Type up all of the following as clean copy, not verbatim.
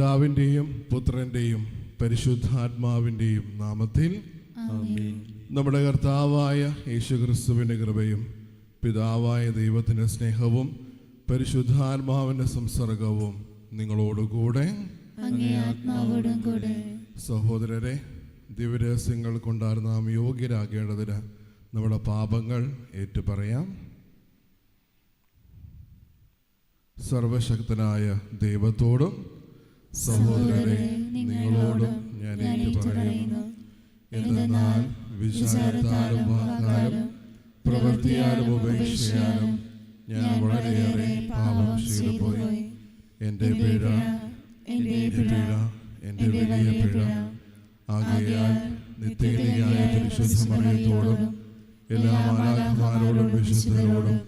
പിതാവിൻ്റെയും പുത്രൻ്റെയും പരിശുദ്ധാത്മാവിൻ്റെയും നാമത്തിൽ നമ്മുടെ കർത്താവായ യേശുക്രിസ്തുവിൻ്റെ കൃപയും പിതാവായ ദൈവത്തിൻ്റെ സ്നേഹവും പരിശുദ്ധാത്മാവിൻ്റെ സംസർഗവും നിങ്ങളോടുകൂടെ സഹോദരരെ, ദിവ്യരഹസ്യങ്ങൾ കൊണ്ടാണ് നാം യോഗ്യരാകേണ്ടതിന് നമ്മുടെ പാപങ്ങൾ ഏറ്റുപറയാം. സർവശക്തനായ ദൈവത്തോടും സഹോദരരെ നിങ്ങളോടും ഞാൻ ഏറ്റുപറയുന്നു. എന്തെന്നാൽ വിചാരത്താലും വാക്കാലും പ്രവൃത്തിയാലും ഉപേക്ഷയാലും ഞാൻ വളരെയേറെ പാപം ചെയ്തുപോയി. എൻ്റെ പിഴ, എൻ്റെ വലിയ പിഴ. ആകയാൽ നിത്യനിധിയായ പരിശുദ്ധ മറിയത്തോടും എല്ലാ മാലാഖമാരോടും വിശുദ്ധരോടും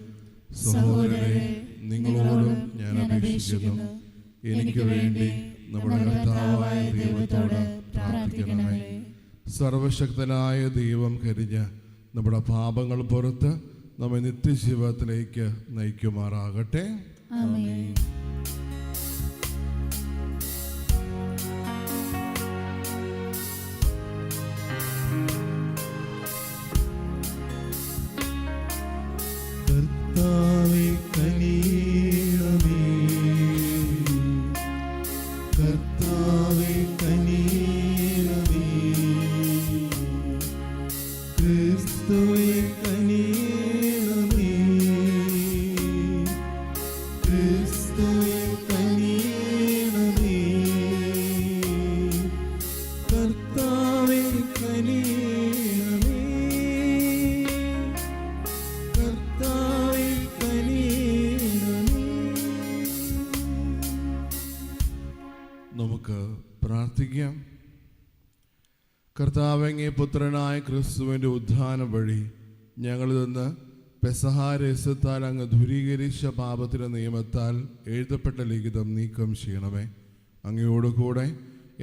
സഹോദരരെ നിങ്ങളോടും ഞാൻ അപേക്ഷിക്കുന്നു, എനിക്ക് വേണ്ടി നമ്മുടെ കർത്താവായ ദൈവത്തോട് പ്രാർത്ഥിക്കണമേ. സർവശക്തനായ ദൈവം കരിഞ്ഞ് നമ്മുടെ പാപങ്ങൾ പുറത്ത് നമ്മെ നിത്യജീവിതത്തിലേക്ക് നയിക്കുമാറാകട്ടെ. ആമേൻ. കർത്താവേ കനിയണമേ, കർത്താവേ കനിയണമേ, ക്രിസ്തുവേ കനിയണമേ, ക്രിസ്തുവേ കനിയണമേ, കർത്താവേ കനിയണമേ, കർത്താവേ കനിയണമേ. നമുക്ക് പ്രാർത്ഥിക്കാം. കർത്താവങ്ങേ പുത്രനായ ക്രിസ്തുവിൻ്റെ ഉദ്ധാനം വഴി ഞങ്ങളിൽ നിന്ന് പെസഹാരസത്താൽ അങ്ങ് ദൂരീകരിച്ച പാപത്തിൻ്റെ നിയമത്താൽ എഴുതപ്പെട്ട ലിഖിതം നീക്കം ചെയ്യണമേ. അങ്ങയോടുകൂടെ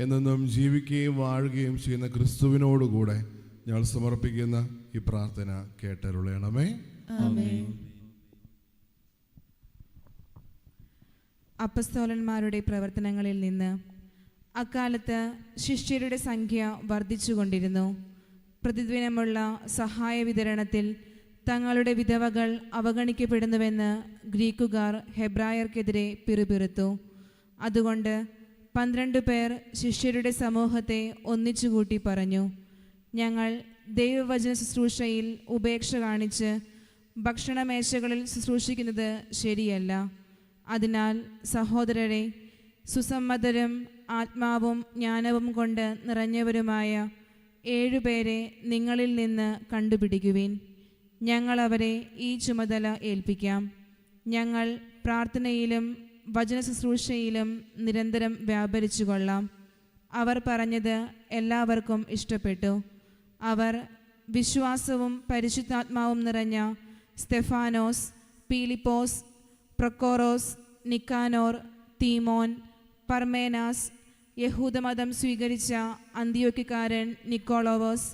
എന്നെന്നും ജീവിക്കുകയും വാഴുകയും ചെയ്യുന്ന ക്രിസ്തുവിനോടുകൂടെ ഞങ്ങൾ സമർപ്പിക്കുന്ന ഈ പ്രാർത്ഥന കേട്ടരുളയണമേ. ആമേൻ. അപ്പസ്തോലന്മാരുടെ പ്രവർത്തനങ്ങളിൽ നിന്ന് അക്കാലത്ത് ശിഷ്യരുടെ സംഖ്യ വർദ്ധിച്ചുകൊണ്ടിരുന്നു. പ്രതിദിനമുള്ള സഹായ വിതരണത്തിൽ തങ്ങളുടെ വിധവകൾ അവഗണിക്കപ്പെടുന്നുവെന്ന് ഗ്രീക്കുകാർ ഹെബ്രായർക്കെതിരെ പിറുപിറുത്തു. അതുകൊണ്ട് 12 പേർ ശിഷ്യരുടെ സമൂഹത്തെ ഒന്നിച്ചുകൂട്ടി പറഞ്ഞു, ഞങ്ങൾ ദൈവവചന ശുശ്രൂഷയിൽ ഉപേക്ഷ കാണിച്ച് ഭക്ഷണമേശകളിൽ ശുശ്രൂഷിക്കുന്നത് ശരിയല്ല. അതിനാൽ സഹോദരരെ, സുസമ്മതരും ആത്മാവും ജ്ഞാനവും കൊണ്ട് നിറഞ്ഞവരുമായ 7 പേരെ നിങ്ങളിൽ നിന്ന് കണ്ടുപിടിക്കുവിൻ. ഞങ്ങൾ അവരെ ഈ ചുമതല ഏൽപ്പിക്കാം. ഞങ്ങൾ പ്രാർത്ഥനയിലും വചന ശുശ്രൂഷയിലും നിരന്തരം വ്യാപരിച്ചു കൊള്ളാം. അവർ പറഞ്ഞത് എല്ലാവർക്കും ഇഷ്ടപ്പെട്ടു. അവർ വിശ്വാസവും പരിശുദ്ധാത്മാവും നിറഞ്ഞ സ്തെഫാനോസ്, പീലിപ്പോസ്, പ്രൊക്കോറോസ്, നിക്കാനോർ, തീമോൻ, പർമേനാസ്, യഹൂദമതം സ്വീകരിച്ച അന്ത്യോക്യക്കാരൻ നിക്കോളോവോസ്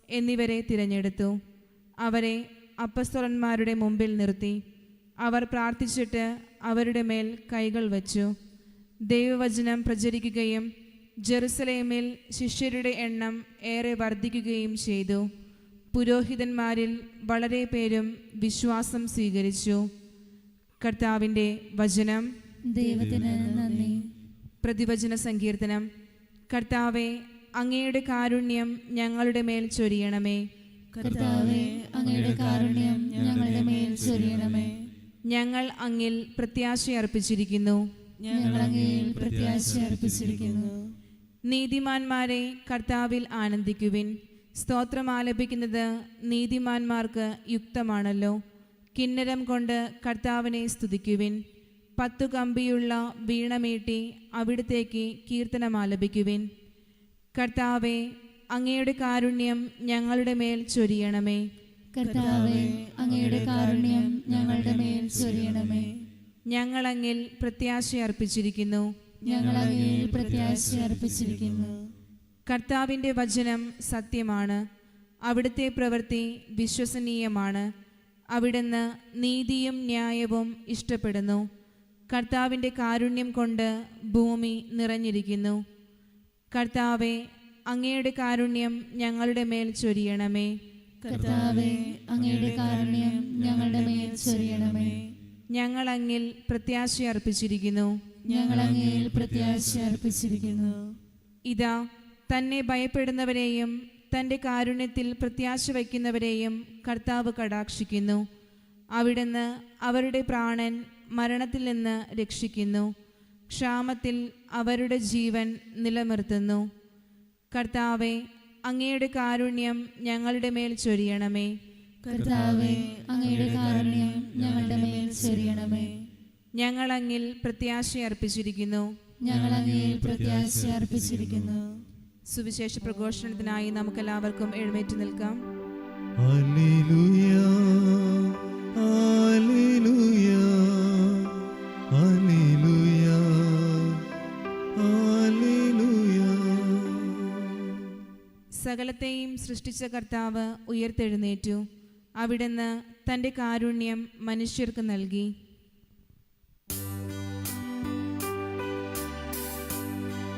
എന്നിവരെ തിരഞ്ഞെടുത്തു. അവരെ അപ്പസ്തോലന്മാരുടെ മുമ്പിൽ നിർത്തി. അവർ പ്രാർത്ഥിച്ചിട്ട് അവരുടെ മേൽ കൈകൾ വച്ചു. ദൈവവചനം പ്രചരിക്കുകയും ജെറുസലേമിൽ ശിഷ്യരുടെ എണ്ണം ഏറെ വർദ്ധിക്കുകയും ചെയ്തു. പുരോഹിതന്മാരിൽ വളരെ പേരും വിശ്വാസം സ്വീകരിച്ചു. കർത്താവിൻ്റെ വചനം. ദൈവത്തിന് നന്ദി. പ്രതിവചന സങ്കീർത്തനം. കർത്താവേ, അങ്ങയുടെ കാരുണ്യം ഞങ്ങളുടെ മേൽ ചൊരിയണമേ. കർത്താവേ, അങ്ങയുടെ കാരുണ്യം ഞങ്ങളുടെ മേൽ ചൊരിയണമേ. ഞങ്ങൾ അങ്ങിൽ പ്രത്യാശയർപ്പിച്ചിരിക്കുന്നു. ഞങ്ങൾ അങ്ങയിൽ പ്രത്യാശയർപ്പിച്ചിരിക്കുന്നു. നീതിമാന്മാരെ കർത്താവിൽ ആനന്ദിക്കുവിൻ. സ്തോത്രം ആലപിക്കുന്നത് നീതിമാന്മാർക്ക് യുക്തമാണല്ലോ. കിന്നരം കൊണ്ട് കർത്താവിനെ സ്തുതിക്കുവിൻ. 10 കമ്പിയുള്ള വീണമീട്ടി അവിടുത്തേക്ക് കീർത്തനമാലപിക്കുവിൻ. കർത്താവേ, അങ്ങയുടെ കാരുണ്യം ഞങ്ങളുടെ മേൽ ചൊരിയണമേ. കർത്താവേ, അങ്ങയുടെ കാരുണ്യം ഞങ്ങളുടെ മേൽ ചൊരിയണമേ. ഞങ്ങൾ അങ്ങിൽ പ്രത്യാശയർപ്പിച്ചിരിക്കുന്നു. ഞങ്ങൾ അങ്ങയിൽ പ്രത്യാശയർപ്പിച്ചിരിക്കുന്നു. കർത്താവിൻ്റെ വചനം സത്യമാണ്. അവിടുത്തെ പ്രവൃത്തി വിശ്വസനീയമാണ്. അവിടുന്ന് നീതിയും ന്യായവും ഇഷ്ടപ്പെടുന്നു. കർത്താവിൻ്റെ കാരുണ്യം കൊണ്ട് ഭൂമി നിറഞ്ഞിരിക്കുന്നു. കർത്താവെ, അങ്ങയുടെ കാരുണ്യം ഞങ്ങളുടെ മേൽ ചൊരിയണമേ. കർത്താവേ, അങ്ങയുടെ കാരുണ്യം ഞങ്ങളുടെ മേൽ ചൊരിയണമേ. ഞങ്ങൾ അങ്ങിൽ പ്രത്യാശ അർപ്പിച്ചിരിക്കുന്നു. ഞങ്ങൾ അങ്ങയിൽ പ്രത്യാശ അർപ്പിച്ചിരിക്കുന്നു. ഇതാ, തന്നെ ഭയപ്പെടുന്നവരെയും തൻ്റെ കാരുണ്യത്തിൽ പ്രത്യാശ വയ്ക്കുന്നവരെയും കർത്താവ് കടാക്ഷിക്കുന്നു. അവിടുന്ന് അവരുടെ പ്രാണൻ മരണത്തിൽ നിന്ന് രക്ഷിക്കുന്നു. ക്ഷാമത്തിൽ അവരുടെ ജീവൻ നിലനിർത്തുന്നു. കർത്താവെ, അങ്ങയുടെ കാരുണ്യം ഞങ്ങളുടെ മേൽ ചൊരിയണമേ. കർത്താവേ, അങ്ങയുടെ കാരുണ്യം ഞങ്ങളുടെ മേൽ ചൊരിയണമേ. ഞങ്ങൾ അങ്ങിൽ പ്രത്യാശ അർപ്പിച്ചിരിക്കുന്നു. ഞങ്ങൾ അങ്ങയിൽ പ്രത്യാശ അർപ്പിച്ചിരിക്കുന്നു. സുവിശേഷ പ്രഘോഷണത്തിനായി നമുക്കെല്ലാവർക്കും എഴുന്നേറ്റ് നിൽക്കാം. Hallelujah, hallelujah, hallelujah, hallelujah. സകലത്തെയും സൃഷ്ടിച്ച കർത്താവ് ഉയർത്തെഴുന്നേറ്റു. അവിടുന്ന് തൻ്റെ കാരുണ്യം മനുഷ്യർക്ക് നൽകി.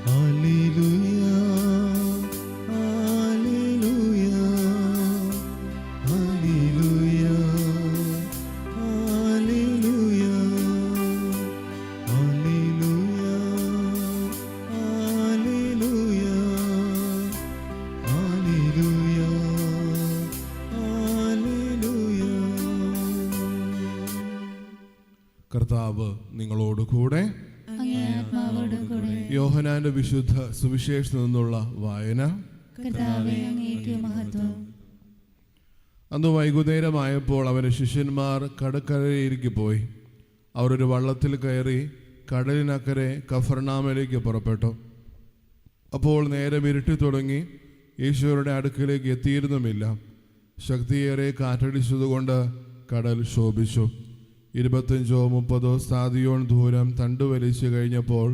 Hallelujah, hallelujah, hallelujah, hallelujah, hallelujah, hallelujah, hallelujah, hallelujah. കർത്താവ് നിങ്ങളോടുകൂടെ. അങ്ങേ ആത്മാവോടും കൂടെ. യോഹന്നാന്റെ വിശുദ്ധ സുവിശേഷത്തിൽ നിന്നുള്ള വായന. കർത്താവേ, അങ്ങേക്ക് മഹത്വം. അന്ന് വൈകുന്നേരമായപ്പോൾ അവൻ്റെ ശിഷ്യന്മാർ കടക്കരയിലേക്ക് പോയി. അവർ ഒരു വള്ളത്തിൽ കയറി കടലിനക്കരെ കഫർനാമിലേക്ക് പുറപ്പെട്ടു. അപ്പോൾ നേരം ഇരുട്ടി തുടങ്ങി. യേശുവരുടെ അടുക്കിലേക്ക് എത്തിയിരുന്നുമില്ല. ശക്തിയേറെ കാറ്റടിച്ചതുകൊണ്ട് കടൽ ശോഭിച്ചു. 25-30 സ്ഥാദിയോൺ ദൂരം തണ്ടുവലിച്ചു കഴിഞ്ഞപ്പോൾ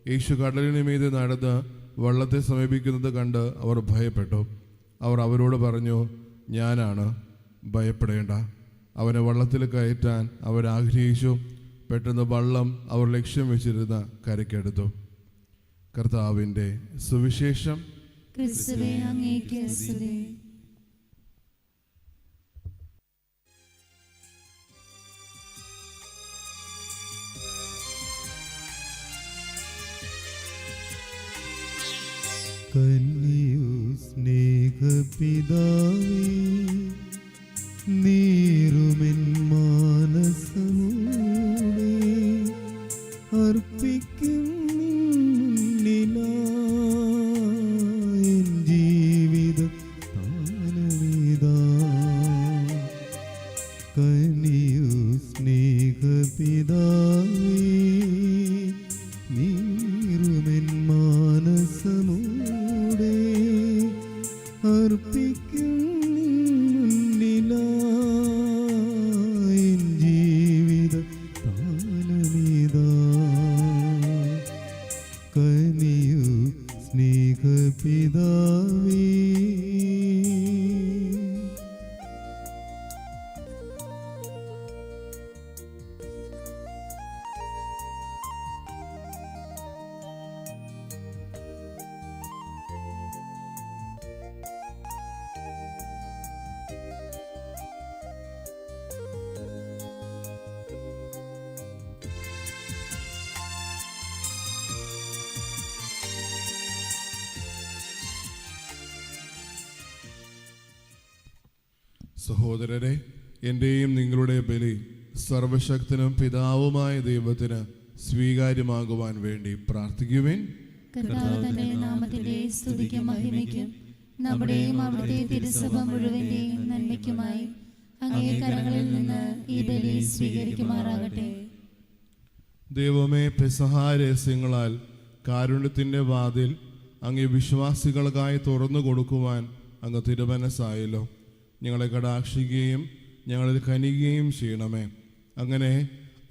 യേശു കടലിന് മീതെ നടന്ന് വള്ളത്തെ സമീപിക്കുന്നത് കണ്ട് അവർ ഭയപ്പെട്ടു. അവർ അവരോട് പറഞ്ഞു, ഞാനാണ്, ഭയപ്പെടേണ്ട. അവനെ വള്ളത്തിൽ കയറ്റാൻ അവരാഗ്രഹിച്ചു. പെട്ടെന്ന് വള്ളം അവർ ലക്ഷ്യം വെച്ചിരുന്ന കരയ്ക്കടുത്തു. കർത്താവിൻ്റെ സുവിശേഷം. ക്രിസ്തുവേ, അങ്ങേക്ക് സ്തുതി. കന്യു സ്നേഹപിതാവേ, നീറുമെൻ മാനസമൂടെ അർപ്പിക്കും നിന്നിലായി എൻ ജീവിത താനമിതാ. കന്യു സ്നേഹപിതാവേ, നീറുമെൻ മാനസമൂടെ അർപ്പിക്കും നിന്നിലായി എൻ ജീവിത താനമിതാ. കനിയു സ്നേഹപിതാവേ. സഹോദരരെ, എൻ്റെയും നിങ്ങളുടെ ബലി സർവശക്തനും പിതാവുമായ ദൈവത്തിന് സ്വീകാര്യമാകുവാൻ വേണ്ടി പ്രാർത്ഥിക്കുവിൻ. കർത്താവ് തന്റെ നാമത്തിന്റെ സ്തുതിക്കും മഹിമയ്ക്കും നമ്മുടെയും അവിടുത്തെ തിരുസഭ മുഴുവന്റെയും നന്മയ്ക്കുമായി അങ്ങേ കരങ്ങളിൽ നിന്ന് ഈ ബലി സ്വീകരിക്കുമാറാകട്ടെ. ദൈവമേ, പെസഹാ രഹസ്യങ്ങളാൽ കാരുണ്യത്തിൻ്റെ വാതിൽ അങ്ങേ വിശ്വാസികൾക്കായി തുറന്നു കൊടുക്കുവാൻ അങ്ങ് തിരുമനസ്സായല്ലോ. ഞങ്ങളെ കടാക്ഷിക്കുകയും ഞങ്ങളിൽ കനിയുകയും ചെയ്യണമേ. അങ്ങനെ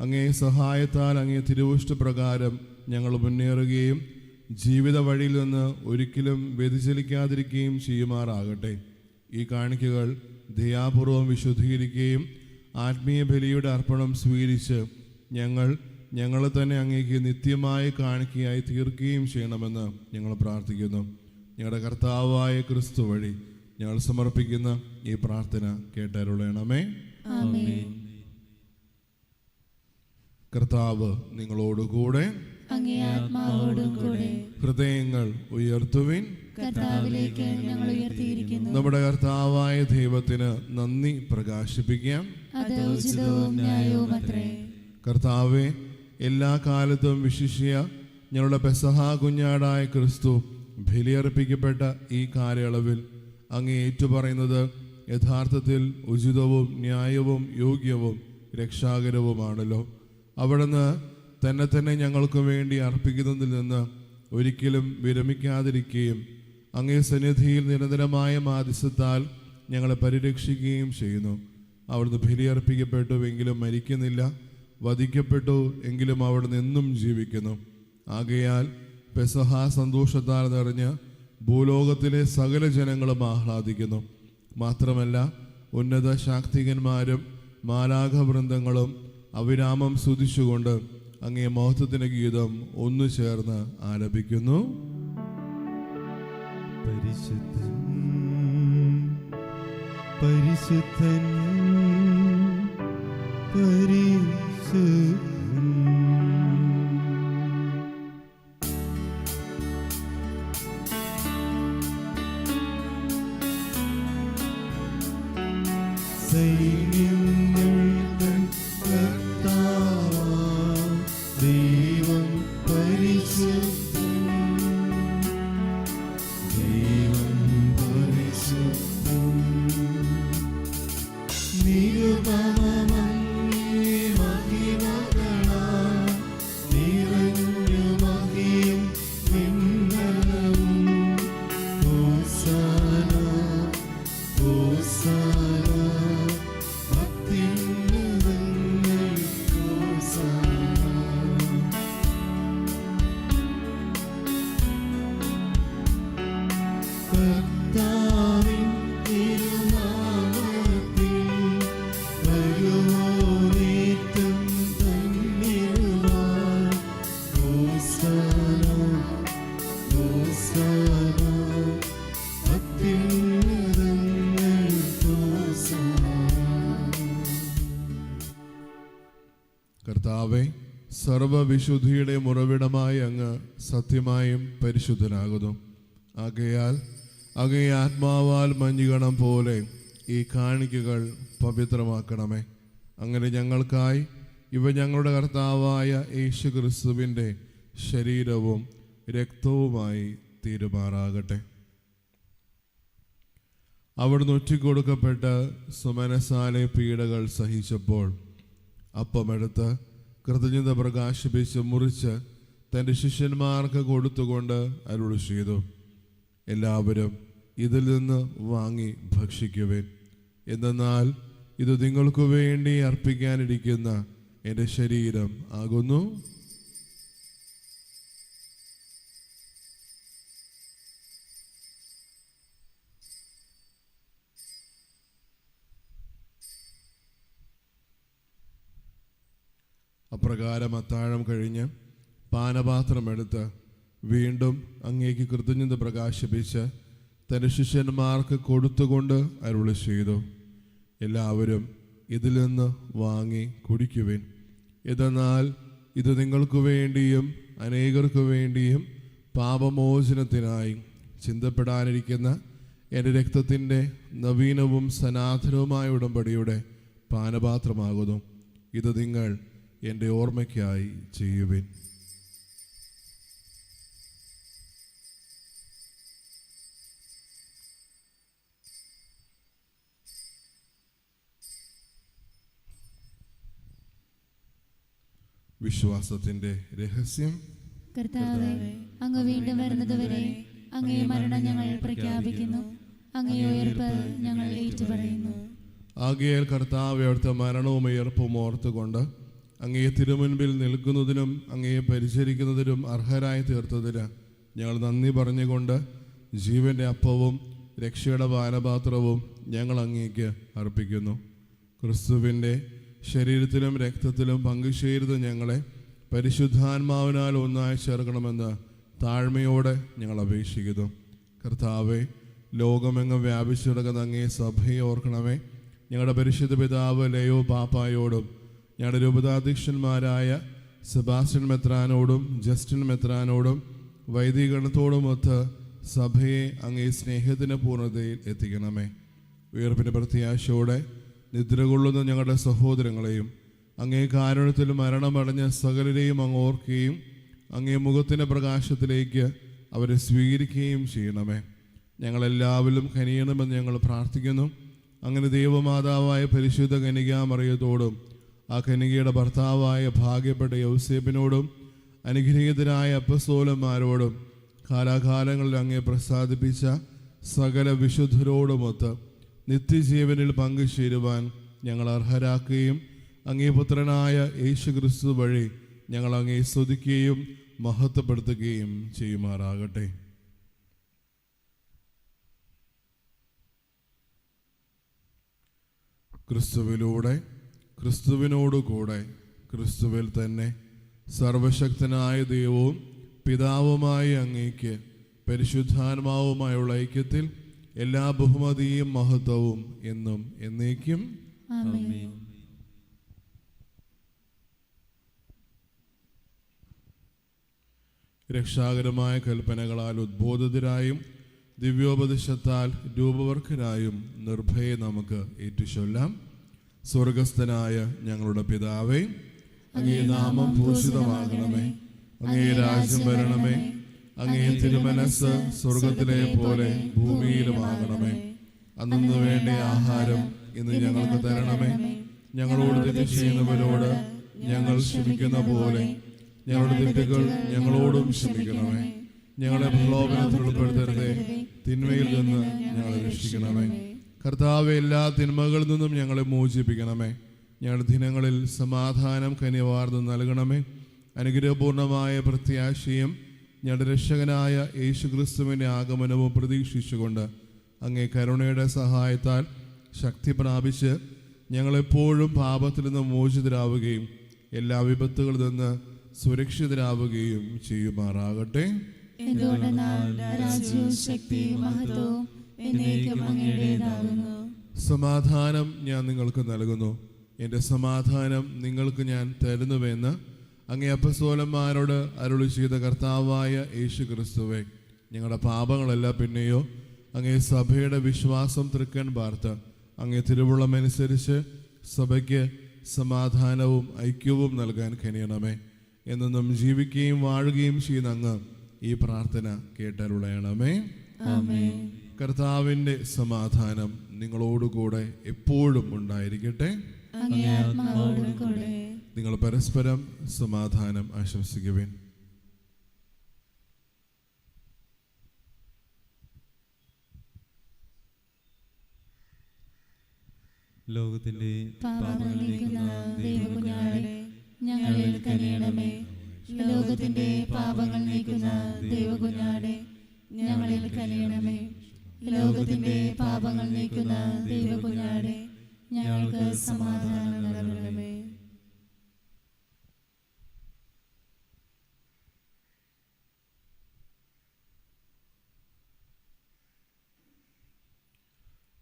അങ്ങേ സഹായത്താൽ അങ്ങേ തിരുവിഷ്ടപ്രകാരം ഞങ്ങൾ മുന്നേറുകയും ജീവിത വഴിയിൽ നിന്ന് ഒരിക്കലും വ്യതിചലിക്കാതിരിക്കുകയും ചെയ്യുമാറാകട്ടെ. ഈ കാണിക്കകൾ ദയാപൂർവം വിശുദ്ധീകരിക്കുകയും ആത്മീയ ബലിയുടെ അർപ്പണം സ്വീകരിച്ച് ഞങ്ങൾ ഞങ്ങളെ തന്നെ അങ്ങേക്ക് നിത്യമായ കാണിക്കയായി തീർക്കുകയും ചെയ്യണമെന്ന് ഞങ്ങൾ പ്രാർത്ഥിക്കുന്നു. ഞങ്ങളുടെ കർത്താവായ ക്രിസ്തു വഴി ഞങ്ങൾ സമർപ്പിക്കുന്ന ഈ പ്രാർത്ഥന കേട്ടരുളണമേ. ആമേൻ. കർത്താവ് നിങ്ങളോടുകൂടെ, അങ്ങേ ആത്മാവോടും കൂടെ. ഹൃദയങ്ങൾ ഉയർത്തുവിൻ. കർത്താവിലേക്ക് ഞങ്ങൾ ഉയർത്തിയിരിക്കുന്നു. നമ്മുടെ കർത്താവായ ദൈവത്തിന് നന്ദി പ്രകാശിപ്പിക്കാം. അത് ഉചിതവും ന്യായവുമത്രേ. കർത്താവെ, എല്ലാ കാലത്തും വിശിഷ്യ ഞങ്ങളുടെ പെസഹ കുഞ്ഞാടായ ക്രിസ്തു ബലിയർപ്പിക്കപ്പെട്ട ഈ കാലയളവിൽ അങ്ങ് ഏറ്റുപറയുന്നത് യഥാർത്ഥത്തിൽ ഉചിതവും ന്യായവും യോഗ്യവും രക്ഷാകരവുമാണല്ലോ. അവിടുന്ന് തന്നെ ഞങ്ങൾക്ക് വേണ്ടി അർപ്പിക്കുന്നതിൽ നിന്ന് ഒരിക്കലും വിരമിക്കാതിരിക്കുകയും അങ്ങേ സന്നിധിയിൽ നിരന്തരമായ മാധ്യസ്ഥത്താൽ ഞങ്ങളെ പരിരക്ഷിക്കുകയും ചെയ്യുന്നു. അവിടുന്ന് ബലിയർപ്പിക്കപ്പെട്ടുവെങ്കിലും മരിക്കുന്നില്ല, വധിക്കപ്പെട്ടു എങ്കിലും അവിടുന്ന് എന്നും ജീവിക്കുന്നു. ആകയാൽ പെസഹ സന്തോഷത്താൽ നിറഞ്ഞ് ഭൂലോകത്തിലെ സകല ജനങ്ങളും ആഹ്ലാദിക്കുന്നു. മാത്രമല്ല, ഉന്നത ശാക്തികന്മാരും മാലാഖവൃന്ദങ്ങളും അവിരാമം സ്തുതിച്ചുകൊണ്ട് അങ്ങേ മഹത്വത്തിന്റെ ഗീതം ഒന്നു ചേർന്ന് ആലപിക്കുന്നു. പരിശുദ്ധൻ പരിശുദ്ധൻ പരിശുദ്ധൻ. സൈന്യങ്ങൾ തൻ കർത്താവാം ദൈവം പരിശുദ്ധൻ, ദൈവം പരിശുദ്ധൻ. നിരുപമമങ്ങേ മഹിമകളാൽ നിറഞ്ഞു മഹിയും നിന്നലവും. ഹോസാന ഹോസാന അത്യുന്നതങ്ങളിൽ ഹോസാന. കർത്താവിൻ തിരുനാമത്തിൽ വരുവോനേറ്റം ധന്യവാൻ. ഹോസാന ഹോസാന അത്യുന്നതങ്ങളിൽ ഹോസാന. കർത്താവെ, സർവവിശുദ്ധിയുടെ ഉറവിടമായ അങ്ങ് സത്യമായും പരിശുദ്ധനാകുന്നു. ആകയാൽ അങ്ങേ ആത്മാവാൽ മഞ്ഞുകണം പോലെ ഈ കാണിക്കകൾ പവിത്രമാക്കണമേ. അങ്ങനെ ഞങ്ങൾക്കായി ഇവ ഞങ്ങളുടെ കർത്താവായ യേശു ക്രിസ്തുവിൻ്റെ ശരീരവും രക്തവുമായി തീരുമാറാകട്ടെ. അവിടുന്ന് ഒറ്റിക്കൊടുക്കപ്പെട്ട് സുമനസാലെ പീഡകൾ സഹിച്ചപ്പോൾ അപ്പമെടുത്ത് കൃതജ്ഞത പ്രകാശിപ്പിച്ച് മുറിച്ച് തൻ്റെ ശിഷ്യന്മാർക്ക് കൊടുത്തുകൊണ്ട് അരുളി ചെയ്തു, എല്ലാവരും ഇതിൽ നിന്ന് വാങ്ങി ഭക്ഷിക്കുവിൻ. എന്തെന്നാൽ ഇത് നിങ്ങൾക്ക് വേണ്ടി അർപ്പിക്കാനിരിക്കുന്ന എൻ്റെ ശരീരം ആകുന്നു. അപ്രകാരം അത്താഴം കഴിഞ്ഞ് പാനപാത്രമെടുത്ത് വീണ്ടും അങ്ങേക്ക് കൃതജ്ഞത പ്രകാശിപ്പിച്ച് തൻ്റെ ശിഷ്യന്മാർക്ക് കൊടുത്തുകൊണ്ട് അരുളി ചെയ്തു, എല്ലാവരും ഇതിൽ നിന്ന് വാങ്ങി കുടിക്കുവിൻ. എന്തെന്നാൽ ഇത് നിങ്ങൾക്ക് വേണ്ടിയും അനേകർക്ക് വേണ്ടിയും പാപമോചനത്തിനായി ചിന്തപ്പെടാനിരിക്കുന്ന എൻ്റെ രക്തത്തിൻ്റെ നവീനവും സനാതനവുമായ ഉടമ്പടിയുടെ പാനപാത്രമാകുന്നു. ഇത് നിങ്ങൾ എൻ്റെ ഓർമ്മയ്ക്കായി ചെയ്യുവിൻ. വിശ്വാസത്തിന്റെ രഹസ്യം. കർത്താവേ, അങ്ങ് വീണ്ടും വരുന്നതുവരെ അങ്ങേ മരണം ഞങ്ങൾ പ്രഖ്യാപിക്കുന്നു, അങ്ങേ ഉയർപ്പ് ഞങ്ങൾ ഏറ്റുപറയുന്നു. ആകയാൽ കർത്താവ് അവിടുത്തെ മരണവും ഉയർപ്പും ഓർത്തുകൊണ്ട് അങ്ങയെ തിരുമുൻപിൽ നിൽക്കുന്നതിനും അങ്ങയെ പരിചരിക്കുന്നതിനും അർഹരായി തീർത്തതിന് ഞങ്ങൾ നന്ദി പറഞ്ഞുകൊണ്ട് ജീവന്റെ അപ്പവും രക്ഷയുടെ പാനപാത്രവും ഞങ്ങൾ അങ്ങേക്ക് അർപ്പിക്കുന്നു. ക്രിസ്തുവിൻ്റെ ശരീരത്തിലും രക്തത്തിലും പങ്കുചേരുന്ന ഞങ്ങളെ പരിശുദ്ധാത്മാവിനാൽ ഒന്നായി ചേർക്കണമെന്ന് താഴ്മയോടെ ഞങ്ങൾ അപേക്ഷിക്കുന്നു. കർത്താവെ, ലോകമെങ്ങും വ്യാപിച്ചു കിടക്കുന്ന അങ്ങേ സഭയെ ഓർക്കണമേ. ഞങ്ങളുടെ പരിശുദ്ധ പിതാവ് ലയോ പാപ്പായോടും ഞങ്ങളുടെ രൂപതാധ്യക്ഷന്മാരായ സെബാസ്റ്റ്യൻ മെത്രാനോടും ജസ്റ്റിൻ മെത്രാനോടും വൈദികഗണത്തോടുമൊത്ത് സഭയെ അങ്ങേ സ്നേഹത്തിൻ്റെ പൂർണ്ണതയിൽ എത്തിക്കണമേ. ഉയർപ്പിൻ്റെ പ്രത്യാശയോടെ നിദ്ര കൊള്ളുന്ന ഞങ്ങളുടെ സഹോദരങ്ങളെയും അങ്ങേ കാരുണ്യത്തിൽ മരണമടഞ്ഞ സകലരെയും അങ്ങ് ഓർക്കുകയും അങ്ങേ മുഖത്തിൻ്റെ പ്രകാശത്തിലേക്ക് അവരെ സ്വീകരിക്കുകയും ചെയ്യണമേ. ഞങ്ങളെല്ലാവരും കനിയണമെന്ന് ഞങ്ങൾ പ്രാർത്ഥിക്കുന്നു. അങ്ങനെ ദൈവമാതാവായ പരിശുദ്ധ കന്യകാമറിയത്തോടും ആ കന്യകയുടെ ഭർത്താവായ ഭാഗ്യപ്പെട്ട യൗസേപ്പിനോടും അനുഗ്രഹീതരായ അപ്പസ്തോലന്മാരോടും കാലാകാലങ്ങളിൽ അങ്ങേ പ്രസാദിപ്പിച്ച സകല വിശുദ്ധരോടുമൊത്ത് നിത്യജീവനിൽ പങ്കുചേരുവാൻ ഞങ്ങൾ അർഹരാക്കുകയും അങ്ങേ പുത്രനായ യേശുക്രിസ്തു വഴി ഞങ്ങൾ അങ്ങേ സ്തുതിക്കുകയും മഹത്വപ്പെടുത്തുകയും ചെയ്യുമാറാകട്ടെ. ക്രിസ്തുവിലൂടെ, ക്രിസ്തുവിനോടുകൂടെ, ക്രിസ്തുവിൽ തന്നെ സർവശക്തനായ ദൈവവും പിതാവുമായ അങ്ങേക്ക് പരിശുദ്ധാത്മാവുമായുള്ള ഐക്യത്തിൽ എല്ലാ ബഹുമതിയും മഹത്വവും എന്നും എന്നേക്കും ആമേൻ. രക്ഷാകരമായ കൽപ്പനകളാൽ ഉദ്ബോധിതരായും ദിവ്യോപദേശത്താൽ രൂപവർക്കരായും നിർഭയെ നമുക്ക് ഏറ്റുചൊല്ലാം. സ്വർഗസ്ഥനായ ഞങ്ങളുടെ പിതാവേ, അങ്ങേ നാമം പൂജിതമാകണമേ. അങ്ങേ രാജ്യം വരണമേ. അങ്ങേ തിരുമനസ്സ് സ്വർഗത്തിലെ പോലെ ഭൂമിയിലുമാകണമേ. അന്നു വേണ്ട ആഹാരം ഇന്ന് ഞങ്ങൾക്ക് തരണമേ. ഞങ്ങളോട് തെറ്റ് ചെയ്യുന്നവരോട് ഞങ്ങൾ ക്ഷമിക്കുന്ന പോലെ ഞങ്ങളുടെ തെറ്റുകൾ ഞങ്ങളോടും ക്ഷമിക്കണമേ. ഞങ്ങളെ പ്രലോഭനത്തിൽ ഉൾപ്പെടുത്തരുതേ, തിന്മയിൽ നിന്ന് ഞങ്ങളെ രക്ഷിക്കണമേ. കർത്താവ്, എല്ലാ തിന്മകളിൽ നിന്നും ഞങ്ങളെ മോചിപ്പിക്കണമേ. ഞങ്ങളുടെ ദിനങ്ങളിൽ സമാധാനം കനിവാർന്ന് നൽകണമേ. അനുഗ്രഹപൂർണമായ പ്രത്യാശയും ഞങ്ങളുടെ രക്ഷകനായ യേശുക്രിസ്തുവിൻ്റെ ആഗമനവും പ്രതീക്ഷിച്ചുകൊണ്ട് അങ്ങേ കരുണയുടെ സഹായത്താൽ ശക്തി പ്രാപിച്ച് ഞങ്ങളെപ്പോഴും പാപത്തിൽ നിന്ന് മോചിതരാവുകയും എല്ലാ വിപത്തുകളിൽ നിന്ന് സുരക്ഷിതരാവുകയും ചെയ്യുമാറാകട്ടെ. സമാധാനം ഞാൻ നിങ്ങൾക്ക് നൽകുന്നു, എൻ്റെ സമാധാനം നിങ്ങൾക്ക് ഞാൻ തരുന്നുവെന്ന് അങ്ങേ അപ്പസ്തോലന്മാരോട് അരുളി ചെയ്ത കർത്താവായ യേശുക്രിസ്തുവേ, ഞങ്ങളുടെ പാപങ്ങളെല്ലാം പിന്നെയോ അങ്ങേ സഭയുടെ വിശ്വാസം തൃക്കൺ പാർത്ത് അങ്ങേ തിരുവുള്ളമനുസരിച്ച് സഭയ്ക്ക് സമാധാനവും ഐക്യവും നൽകാൻ കനിയണമേ. എന്നും ജീവിക്കുകയും വാഴുകയും ചെയ്യുന്ന അങ്ങ് ഈ പ്രാർത്ഥന കേട്ടരുളയണമേ. കർത്താവിൻ്റെ സമാധാനം നിങ്ങളോടുകൂടെ എപ്പോഴും ഉണ്ടായിരിക്കട്ടെ. നിങ്ങൾ പരസ്പരം സമാധാനം ആശംസിക്കുവിൻ. ലോകത്തിന്റെ പാപങ്ങൾ നീക്കുന്ന ദൈവകുഞ്ഞാടേ, ഞങ്ങളിൽ കനിയണമേ. ലോകത്തിന്റെ പാപങ്ങൾ നീക്കുന്ന ദൈവകുഞ്ഞാടേ, ഞങ്ങളിൽ കനിയണമേ. ലോകത്തിന്റെ പാപങ്ങൾ നീക്കുന്ന ദൈവകുഞ്ഞാടേ, ഞങ്ങൾക്ക് സമാധാനം നൽകണമേ.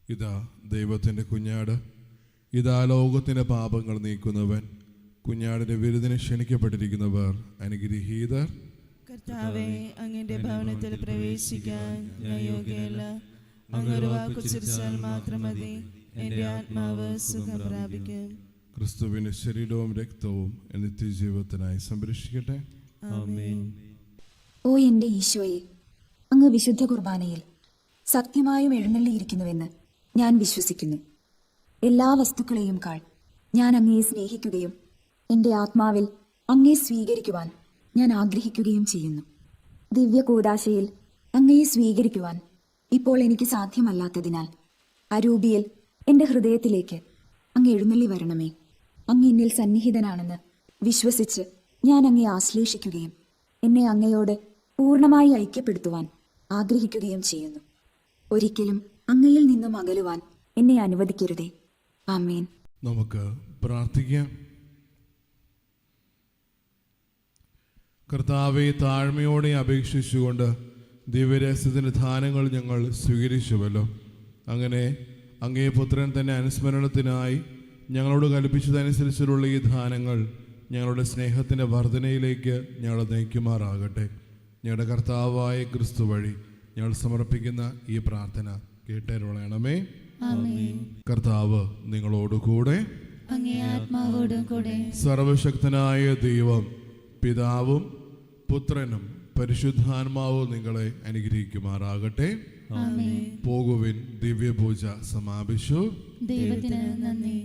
ഇതാ ദൈവത്തിൻ്റെ കുഞ്ഞാട്, ഇതാ ലോകത്തിൻ്റെ പാപങ്ങൾ നീക്കുന്നവൻ. കുഞ്ഞാടിന്റെ വിരുദിന് ക്ഷണിക്കപ്പെട്ടിരിക്കുന്നവർ അനുഗ്രഹീതർ. കർത്താവേ, അങ്ങയുടെ ഭവനത്തിൽ പ്രവേശിക്കാൻ ഞാൻ യോഗ്യയല്ല. അങ്ങ് ഒരു വാക്ക് ഉച്ചരിച്ചാൽ മാത്രം മതി, എൻ്റെ ആത്മാവ് സുഖം പ്രാപിക്കും. ക്രിസ്തുവിന്റെ ശരീരവും രക്തവും നിത്യജീവിതത്തിനായി സംരക്ഷിക്കട്ടെ. ആമേൻ. ഓ എൻ്റെ ഈശോയെ, അങ്ങ് വിശുദ്ധ കുർബാനയിൽ സത്യമായും എഴുന്നള്ളിയിരിക്കുന്നുവെന്ന് ഞാൻ വിശ്വസിക്കുന്നു. എല്ലാ വസ്തുക്കളെയും കാൾ ഞാൻ അങ്ങയെ സ്നേഹിക്കുകയും എൻ്റെ ആത്മാവിൽ അങ്ങയെ സ്വീകരിക്കുവാൻ ഞാൻ ആഗ്രഹിക്കുകയും ചെയ്യുന്നു. ദിവ്യ കൂദാശയിൽ അങ്ങയെ സ്വീകരിക്കുവാൻ ഇപ്പോൾ എനിക്ക് സാധ്യമല്ലാത്തതിനാൽ അരൂപിയിൽ എൻ്റെ ഹൃദയത്തിലേക്ക് അങ്ങ് എഴുന്നള്ളി വരണമേ. അങ്ങ് എന്നിൽ സന്നിഹിതനാണെന്ന് വിശ്വസിച്ച് ഞാൻ അങ്ങയെ ആശ്ലേഷിക്കുകയും എന്നെ അങ്ങയോട് പൂർണ്ണമായി ഐക്യപ്പെടുത്തുവാൻ ആഗ്രഹിക്കുകയും ചെയ്യുന്നു. ഒരിക്കലും അങ്ങയിൽ നിന്നും അകലുവാൻ എന്നെ അനുവദിക്കരുതേ. ആമേൻ. നമുക്ക് പ്രാർത്ഥിക്കാം. കർത്താവെ, താഴ്മയോടെ അപേക്ഷിച്ചുകൊണ്ട് ദിവ്യരഹസ്യത്തിൻ്റെ ദാനങ്ങൾ ഞങ്ങൾ സ്വീകരിച്ചുവല്ലോ. അങ്ങനെ അങ്ങേ പുത്രൻ തന്നെ അനുസ്മരണത്തിനായി ഞങ്ങളോട് കൽപ്പിച്ചതനുസരിച്ചുള്ള ഈ ദാനങ്ങൾ ഞങ്ങളുടെ സ്നേഹത്തിൻ്റെ വർധനയിലേക്ക് ഞങ്ങളെ നയിക്കുമാറാകട്ടെ. ഞങ്ങളുടെ കർത്താവായ ക്രിസ്തു വഴി ഞങ്ങൾ സമർപ്പിക്കുന്ന ഈ പ്രാർത്ഥന കേട്ടരുളണമേ. കർത്താവ് നിങ്ങളോടുകൂടെ. അങ്ങേ ആത്മാവോടും കൂടെ. സർവശക്തനായ ദൈവം പിതാവും പുത്രനും പരിശുദ്ധാത്മാവും നിങ്ങളെ അനുഗ്രഹിക്കുമാറാകട്ടെ. ആമേൻ. പോകുവിൻ, ദിവ്യപൂജ സമാപിച്ചു. ദൈവത്തിന് നന്ദി.